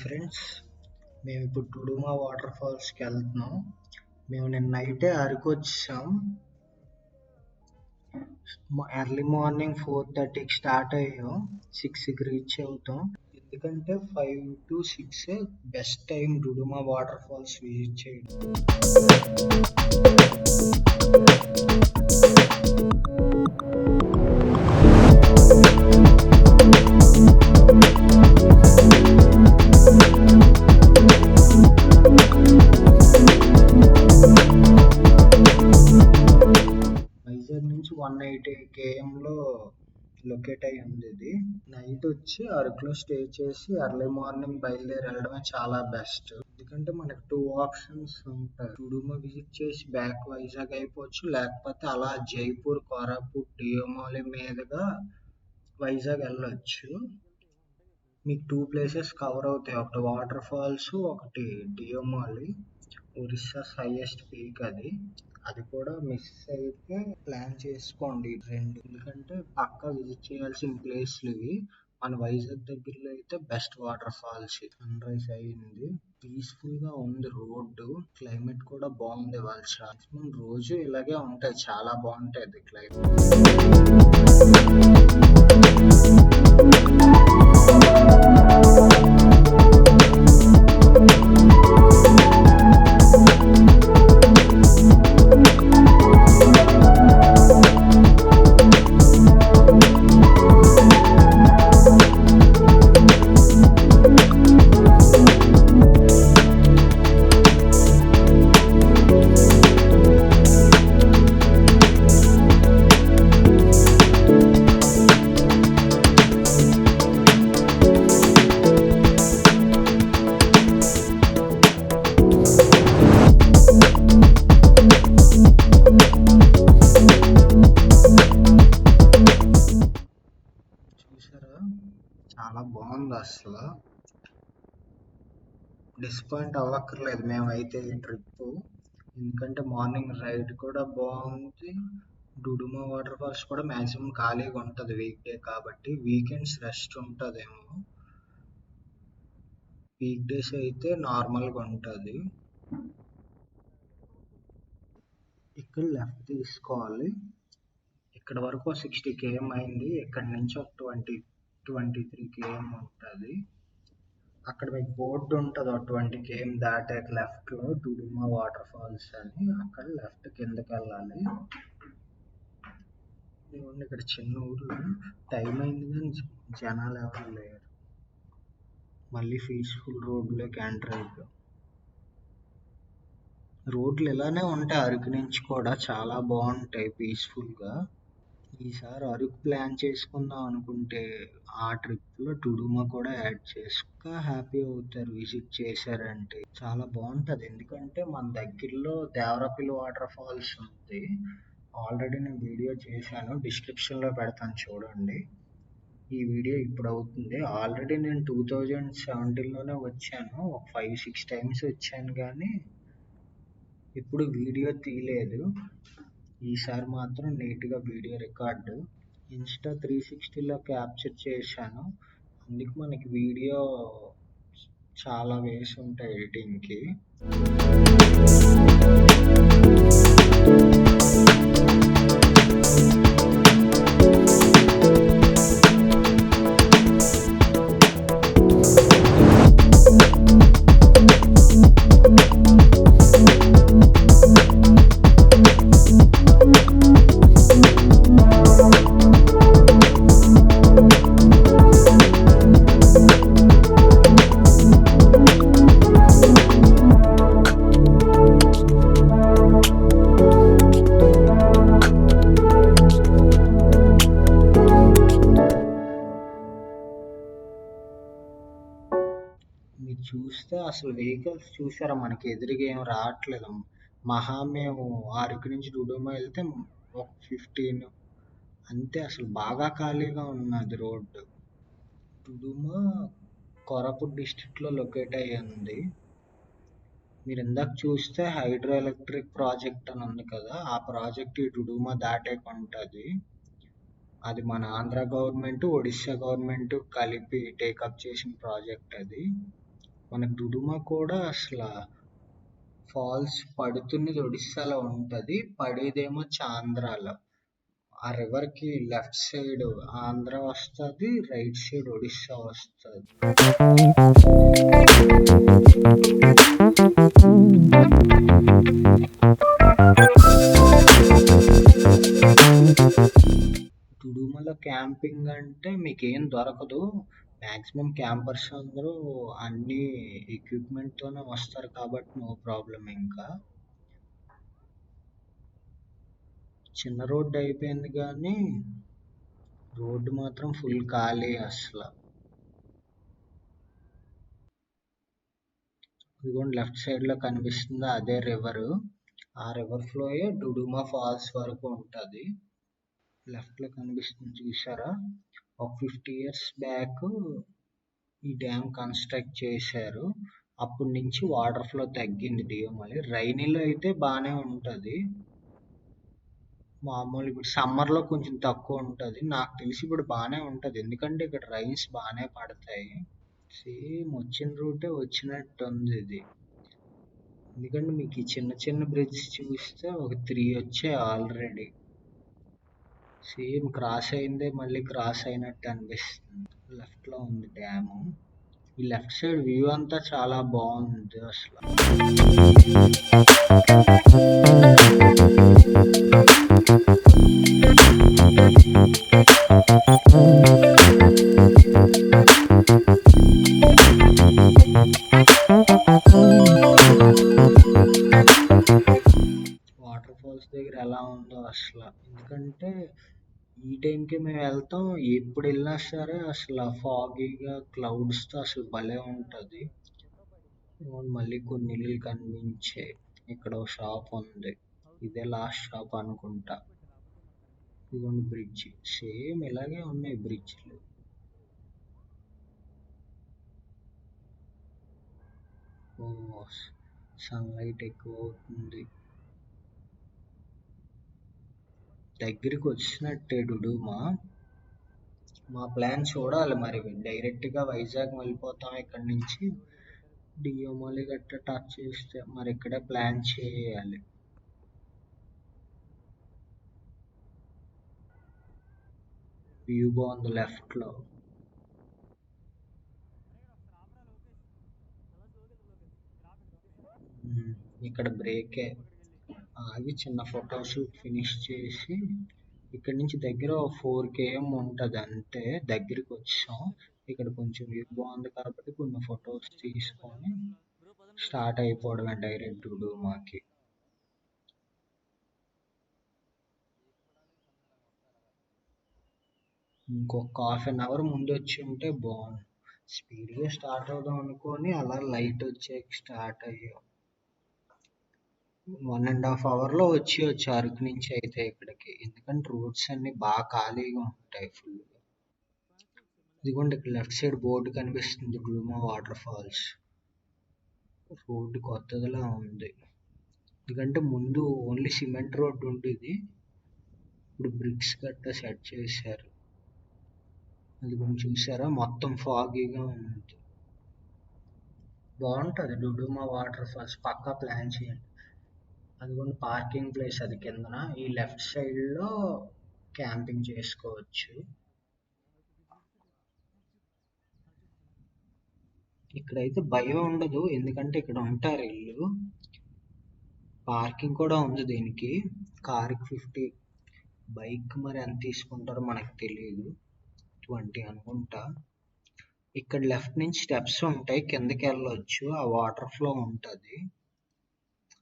Friends, మేము ఇప్పుడు Duduma water ఫాల్స్కి వెళ్తున్నాం. మేము నిన్న నైటే అరకు వచ్చాం. ఎర్లీ మార్నింగ్ 4:30కి స్టార్ట్ అయ్యాం. 6కి రీచ్ అవుతాం. ఎందుకంటే 5 to 6 best time Duduma waterfalls visit చేయడం. వైజాగ్ నుంచి 180 kmలో లొకేట్ అయి ఉంది. ఇది నైట్ వచ్చి అరకులో స్టే చేసి ఎర్లీ మార్నింగ్ బయలుదేరి వెళ్ళడమే చాలా బెస్ట్. ఎందుకంటే మనకు 2 ఆప్షన్స్ ఉంటాయి. డుడుమా విజిట్ చేసి బ్యాక్ వైజాగ్ అయిపోవచ్చు, లేకపోతే అలా జైపూర్, కోరాపుట్, డియోమాలి మీదుగా వైజాగ్ వెళ్ళొచ్చు. మీకు 2 ప్లేసెస్ కవర్ అవుతాయి. ఒకటి వాటర్ ఫాల్స్, ఒకటి డియోమాలి. ఒరిస్సా హైయెస్ట్ పీక్ అది కూడా మిస్ అయితే ప్లాన్ చేసుకోండి రెండు. ఎందుకంటే పక్కా విజిట్ చేయాల్సిన ప్లేస్లు ఇవి. మన వైజాగ్ దగ్గరలో అయితే best waterfalls. Sunrise అయ్యింది, పీస్ఫుల్ గా ఉంది. రోడ్డు క్లైమేట్ కూడా బాగుంది. వాళ్ళు రోజు ఇలాగే ఉంటాయి, చాలా బాగుంటాయి క్లైమేట్. చాలా బాగుంది. అసలు డిసప్పాయింట్ అవ్వక్కర్లేదు మేమైతే ఈ ట్రిప్. ఎందుకంటే మార్నింగ్ రైడ్ కూడా బాగుంది. డుడుమా వాటర్ ఫాల్స్ కూడా మ్యాక్సిమం ఖాళీగా ఉంటుంది వీక్ డే కాబట్టి. వీకెండ్స్ రెస్ట్ ఉంటుందేమో, వీక్ డేస్ అయితే నార్మల్గా ఉంటుంది. ఇక్కడ లెఫ్ట్ తీసుకోవాలి. ఇక్కడ వరకు 60 km అయింది. ఇక్కడ నుంచి ఒక 23 km ఉంటుంది. అక్కడ మీకు బోర్డు ఉంటుంది, 20 km దాటాక లెఫ్ట్ లో డుడుమా వాటర్ ఫాల్స్ అని. అక్కడ లెఫ్ట్ కిందకి వెళ్ళాలి. ఇక్కడ చిన్న ఊర్లో టైం అయింది కానీ జనాలు ఎవరు లేరు. మళ్ళీ పీస్ఫుల్ రోడ్లోకి ఎంటర్ అయిపోయాం. రోడ్లు ఇలానే ఉంటాయి అరకు నుంచి కూడా, చాలా బాగుంటాయి పీస్ఫుల్ గా. ఈసారి అరకు ప్లాన్ చేసుకుందాం అనుకుంటే ఆ ట్రిప్ లో డుడుమా కూడా యాడ్ చేసుక హ్యాపీ అవుతారు విజిట్ చేశారంటే. చాలా బాగుంటది. ఎందుకంటే మన దగ్గరలో దేవరపల్లి వాటర్ ఫాల్స్ ఉంది. ఆల్రెడీ నేను వీడియో చేశాను, డిస్క్రిప్షన్ లో పెడతాను చూడండి. ఈ వీడియో ఇప్పుడు అవుతుంది. ఆల్రెడీ నేను 2017లోనే వచ్చాను, ఒక 5-6 టైమ్స్ వచ్చాను కానీ ఇప్పుడు వీడియో తీయలేదు. ఈసారి మాత్రం నీట్గా వీడియో రికార్డు ఇన్స్టా 360లో క్యాప్చర్ చేశాను. అందుకు మనకి వీడియో చాలా వేసి ఉంటాయి ఎడిటింగ్కి. మీరు చూస్తే అసలు వెహికల్స్ చూసారా, మనకి ఎదురుగా ఏం రావట్లేదు. మేము అరకు నుంచి డుడుమా వెళ్తే ఒక 15 అంతే. అసలు బాగా ఖాళీగా ఉన్నది రోడ్డు. డుడుమా కోరాపుట్ డిస్ట్రిక్ట్ లో లొకేట్ అయ్యి ఉంది. మీరు ఇందాక చూస్తే హైడ్రో ఎలక్ట్రిక్ ప్రాజెక్ట్ అని ఉంది కదా, ఆ ప్రాజెక్ట్ ఈ డుడుమా దాటాక ఉంటుంది. అది మన ఆంధ్ర గవర్నమెంట్, ఒడిస్సా గవర్నమెంట్ కలిపి టేకప్ చేసిన ప్రాజెక్ట్ అది. మనకు దుడుమ కూడా అసలు ఫాల్స్ పడుతున్నది ఒడిస్సాలో ఉంటది, పడేదేమో చాంద్రాలో. ఆ రివర్ కి లెఫ్ట్ సైడ్ ఆంధ్ర వస్తుంది, రైట్ సైడ్ ఒడిస్సా వస్తుంది. దుడుమలో క్యాంపింగ్ అంటే మీకేం దొరకదు. మ్యాక్సిమం క్యాంపర్స్ అందరూ అన్ని ఎక్విప్మెంట్ తోనే వస్తారు కాబట్టి నో ప్రాబ్లం. ఇంకా చిన్న రోడ్డు అయిపోయింది కానీ రోడ్డు మాత్రం ఫుల్ ఖాళీ అసలు. ఇదిగోండి లెఫ్ట్ సైడ్ లో కనిపిస్తుంది అదే రివర్. ఆ రివర్ ఫ్లోయే డుడుమా ఫాల్స్ వరకు ఉంటది. లెఫ్ట్ లో కనిపిస్తుంది చూసారా, ఒక 50 years బ్యాక్ ఈ డ్యామ్ కన్స్ట్రక్ట్ చేశారు. అప్పటి నుంచి వాటర్ ఫ్లో తగ్గింది డియోమలి. రైనీలో అయితే బాగానే ఉంటది. మామూలు ఇప్పుడు సమ్మర్ లో కొంచెం తక్కువ ఉంటది. నాకు తెలిసి ఇప్పుడు బాగానే ఉంటది, ఎందుకంటే ఇక్కడ రైన్స్ బాగానే పడతాయి. సేమ్ వచ్చిన రూటే వచ్చినట్టు ఉంది ఇది. ఎందుకంటే మీకు ఈ చిన్న చిన్న బ్రిడ్జ్ చూస్తే ఒక 3 వచ్చాయి ఆల్రెడీ. సేమ్ క్రాస్ అయిందే మళ్ళీ క్రాస్ అయినట్టు అనిపిస్తుంది. లెఫ్ట్ లో ఉంది డ్యాము. ఈ లెఫ్ట్ సైడ్ వ్యూ అంతా చాలా బాగుంది అసలు. వాటర్ ఫాల్స్ దగ్గర ఎలా ఉందో అసలు, ఎందుకంటే ఈ టైంకి మేము వెళ్తాం, ఎప్పుడు వెళ్ళినా సరే అసలు ఫాగీగా క్లౌడ్స్తో అసలు భలే ఉంటుంది. మళ్ళీ కొన్ని ఇల్లు కనిపించాయి. ఇక్కడ ఒక షాప్ ఉంది, ఇదే లాస్ట్ షాప్ అనుకుంటా. ఇదిగోండి బ్రిడ్జ్, సేమ్ ఇలాగే ఉన్నాయి బ్రిడ్జ్లు. ఓ సన్లైట్ ఎక్కువ అవుతుంది. దగ్గరికి వచ్చినట్టే డుడుమా. మా ప్లాన్ చూడాలి మరి, డైరెక్ట్ గా వైజాగ్ వెళ్ళిపోతాం ఇక్కడ నుంచి. డియోమలి గట్ట టచ్ చేస్తే మరి ఇక్కడే ప్లాన్ చేయాలి. వ్యూ బాగుంది లెఫ్ట్ లో. ఇక్కడ బ్రేకే ఆగి చిన్న ఫోటో షూట్ ఫినిష్ చేసి ఇక్కడ నుంచి దగ్గర 4 km ఉంటుంది అంతే. దగ్గరికి వచ్చాం. ఇక్కడ కొంచెం వ్యూ బాగుంది కాబట్టి కొన్ని ఫొటోస్ తీసుకొని స్టార్ట్ అయిపోవడమే డైరెక్ట్ డుడుమాకి. ఇంకొక ½ ముందు వచ్చి ఉంటే బాగుండు. స్పీడ్గా స్టార్ట్ అవుదాం అనుకొని అలా లైట్ వచ్చే స్టార్ట్ అయ్యాం. 1.5 hour వచ్చి అరకు నుంచి అయితే ఇక్కడికి, ఎందుకంటే రోడ్స్ అన్ని బాగా ఖాళీగా ఉంటాయి ఫుల్. ఇదిగోండి ఇక్కడ లెఫ్ట్ సైడ్ బోర్డు కనిపిస్తుంది, డుడుమా వాటర్ ఫాల్స్. రోడ్డు కొత్తదిలా ఉంది, ఎందుకంటే ముందు ఓన్లీ సిమెంట్ రోడ్డు ఉండేది, ఇప్పుడు బ్రిక్స్ గట్ట సెట్ చేశారు. అది కొంచెం చూసారా, మొత్తం ఫాగీగా ఉంది. బాగుంటుంది డుడుమా వాటర్ ఫాల్స్, పక్కా ప్లాన్ చేయండి. అదిగోండి పార్కింగ్ ప్లేస్ అది కిందన, ఈ లెఫ్ట్ సైడ్ లో క్యాంపింగ్ చేసుకోవచ్చు. ఇక్కడైతే భయం ఉండదు, ఎందుకంటే ఇక్కడ ఉంటారు ఇల్లు. పార్కింగ్ కూడా ఉంది దీనికి. కార్కి 50, బైక్ మరి ఎంత తీసుకుంటారో మనకు తెలియదు, 20 అనుకుంటా. ఇక్కడ లెఫ్ట్ నుంచి స్టెప్స్ ఉంటాయి, కిందకి వెళ్ళొచ్చు, ఆ వాటర్ ఫ్లో ఉంటుంది.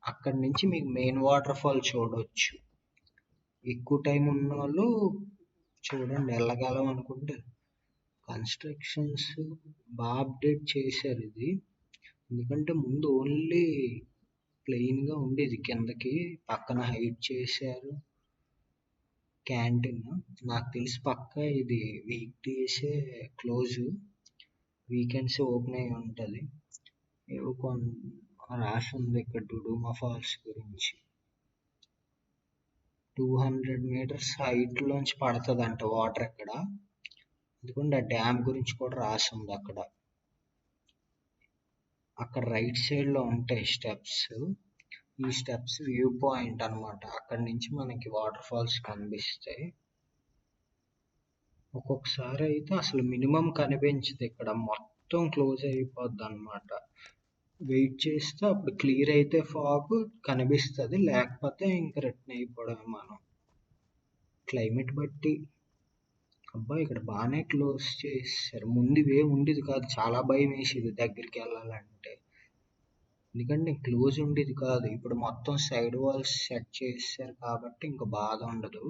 అక్కడ నుంచి మీకు మెయిన్ వాటర్ ఫాల్ చూడొచ్చు. ఎక్కువ టైం ఉన్న వాళ్ళు చూడండి, వెళ్ళగలం అనుకుంటే. కన్స్ట్రక్షన్స్ బాగా అప్డేట్ చేశారు ఇది, ఎందుకంటే ముందు ఓన్లీ ప్లెయిన్గా ఉండేది, కిందకి పక్కన హైట్ చేశారు. క్యాంటీన్ నాకు తెలిసి పక్క ఇది వీక్ డేసే క్లోజ్, వీకెండ్స్ ఓపెన్ అయి ఉంటుంది. ఏవో రాసి ఉంది ఇక్కడ డుడుమా ఫాల్స్ గురించి. 200 meters హైట్ లోంచి పడుతుందంట వాటర్ ఇక్కడ. ఎందుకంటే ఆ డ్యామ్ గురించి కూడా రాసి ఉంది అక్కడ. అక్కడ రైట్ సైడ్లో ఉంటాయి స్టెప్స్. ఈ స్టెప్స్ వ్యూ పాయింట్ అన్నమాట. అక్కడి నుంచి మనకి వాటర్ ఫాల్స్ కనిపిస్తాయి. ఒక్కొక్కసారి అయితే అసలు మినిమం కనిపించదు, ఇక్కడ మొత్తం క్లోజ్ అయిపోద్ది అన్నమాట. వెయిట్ చేస్తే అప్పుడు క్లియర్ అయితే ఫాగ్ కనిపిస్తుంది, లేకపోతే ఇంక రిటర్న్ అయిపోవడమే మనం. క్లైమేట్ బట్టి. అబ్బా ఇక్కడ బాగానే క్లోజ్ చేశారు. ముందు ఇవే ఉండేది కాదు, చాలా భయం వేసేది దగ్గరికి వెళ్ళాలంటే. ఎందుకంటే క్లోజ్ ఉండేది కాదు, ఇప్పుడు మొత్తం సైడ్ వాల్స్ సెట్ చేశారు కాబట్టి ఇంకా బాధ ఉండదు.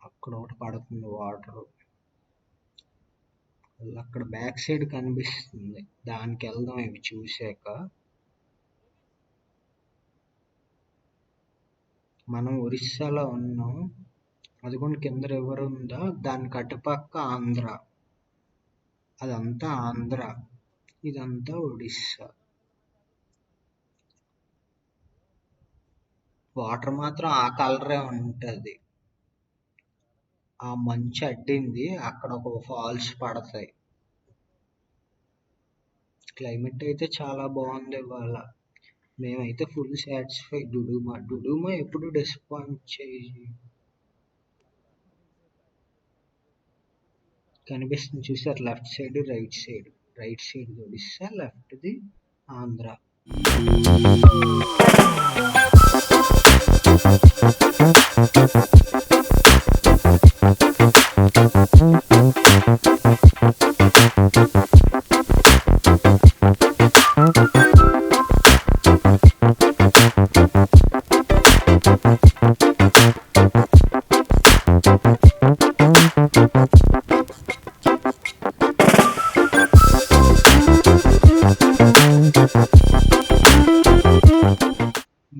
అక్కడ ఒకటి పడుతుంది వాటర్, అక్కడ బ్యాక్ సైడ్ కనిపిస్తుంది, దానికి వెళ్దాం ఇవి చూసాక. మనం ఒరిస్సాలో ఉన్నాం, అదిగోండి కింద రివర్ ఉందా, దానికి అటుపక్క ఆంధ్ర. అదంతా ఆంధ్ర, ఇదంతా ఒడిస్సా. వాటర్ మాత్రం ఆ కలరే ఉంటుంది. ఆ మంచు అడ్డింది, అక్కడ ఒక ఫాల్స్ పడతాయి. క్లైమేట్ అయితే చాలా బాగుంది ఇవాళ. మేమైతే ఫుల్ సాటిస్ఫై. డుడుమా ఎప్పుడు డిసప్పాయింట్ చేయి. కనిపిస్తుంది చూసారు, left side right side. Right side Odisha, లెఫ్ట్ది ఆంధ్ర.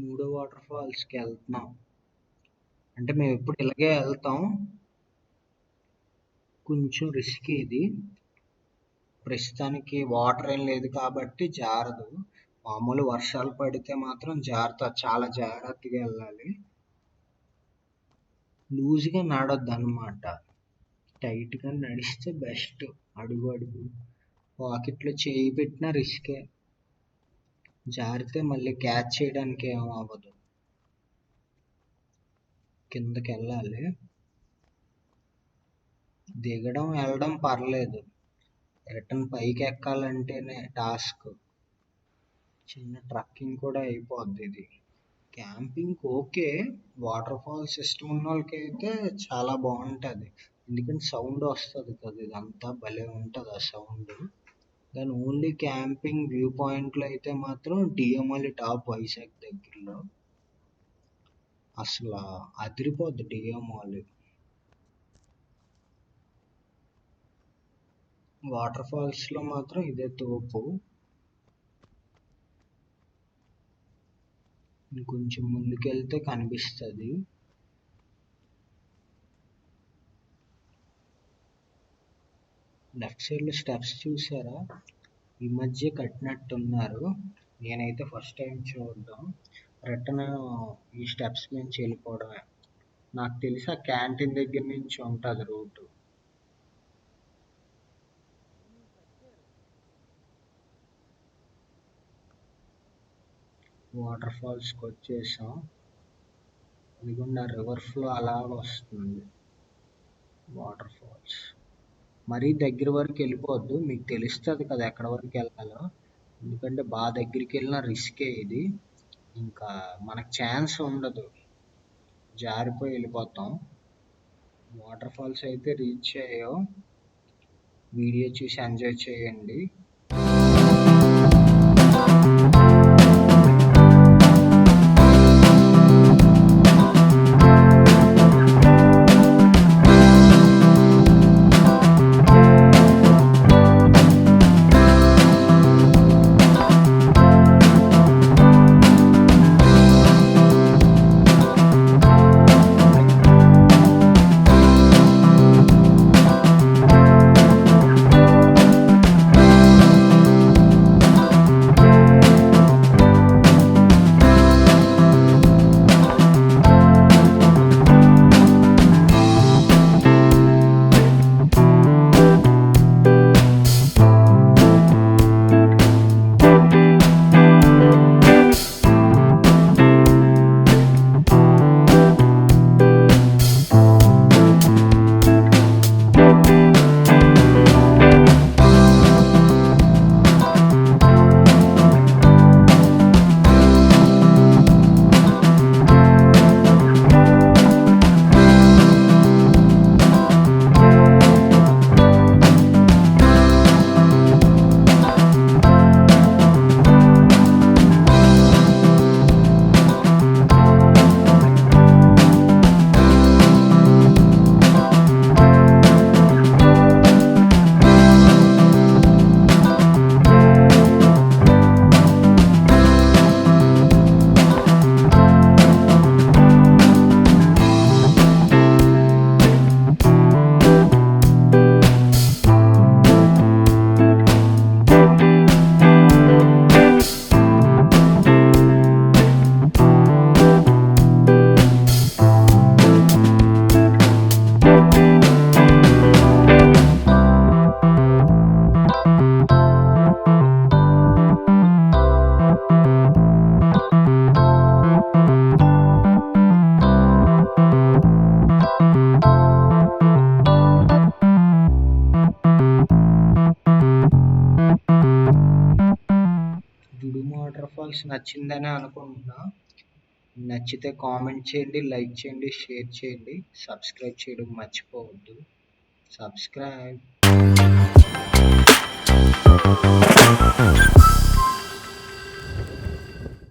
మూడో వాటర్ ఫాల్స్కి వెళ్తున్నాం. అంటే మేము ఎప్పుడు ఇలాగే వెళ్తాం, కొంచెం రిస్క్ ఇది. ప్రస్తుతానికి వాటర్ ఏం లేదు కాబట్టి జారదు. మామూలు వర్షాలు పడితే మాత్రం చాలా జాగ్రత్తగా వెళ్ళాలి. లూజ్గా నడొద్దు అనమాట, టైట్గా నడిస్తే బెస్ట్. అడుగు అడుగు పాకెట్లో చేయి పెట్టినా రిస్కే, జారితే మళ్ళీ క్యాచ్ చేయడానికి ఏం అవ్వదు. కిందకి వెళ్ళాలి, దిగడం వెళ్ళడం పర్లేదు, రిటర్న్ పైకి ఎక్కాలంటేనే టాస్క్. చిన్న ట్రక్కింగ్ కూడా అయిపోద్ది ఇది. క్యాంపింగ్ ఓకే, వాటర్ ఫాల్స్ ఇష్టం ఉన్న వాళ్ళకి అయితే చాలా బాగుంటుంది. ఎందుకంటే సౌండ్ వస్తుంది కదా, ఇదంతా భలే ఉంటుంది ఆ సౌండ్. కానీ ఓన్లీ క్యాంపింగ్ వ్యూ పాయింట్లో అయితే మాత్రం డిఎంఎల్ టాప్, వైజాగ్ దగ్గరలో అసలు అదిరిపోద్ది డిఎంఎల్. వాటర్ ఫాల్స్లో మాత్రం ఇదే తోపు. ఇంకొంచెం ముందుకెళ్తే కనిపిస్తుంది. లెఫ్ట్ సైడ్లో స్టెప్స్ చూసారా, ఈ మధ్య కట్టినట్టున్నారు. నేనైతే ఫస్ట్ టైం చూడడం. రిటర్న్ ఈ స్టెప్స్ నుంచి వెళ్ళిపోవడమే. నాకు తెలిసి ఆ క్యాంటీన్ దగ్గర నుంచి ఉంటుంది రూటు. వాటర్ ఫాల్స్కి వచ్చేసాం. ఇదిగోండి ఆ రివర్ ఫ్లో అలా వస్తుంది. వాటర్ ఫాల్స్ మరీ దగ్గర వరకు వెళ్ళిపోవద్దు, మీకు తెలుస్తుంది కదా ఎక్కడ వరకు వెళ్ళాలో. ఎందుకంటే బాగా దగ్గరికి వెళ్ళిన రిస్కే ఇది, ఇంకా మనకు ఛాన్స్ ఉండదు, జారిపోయి వెళ్ళిపోతాం. వాటర్ ఫాల్స్ అయితే రీచ్ అయ్యాం. వీడియో చూసి ఎంజాయ్ చేయండి. వాటర్ ఫాల్స్ నచ్చిందని అనుకుంటున్నా. నచ్చితే కామెంట్ చేయండి, లైక్ చేయండి, షేర్ చేయండి, సబ్స్క్రైబ్ చేయడం మర్చిపోవద్దు. సబ్స్క్రైబ్.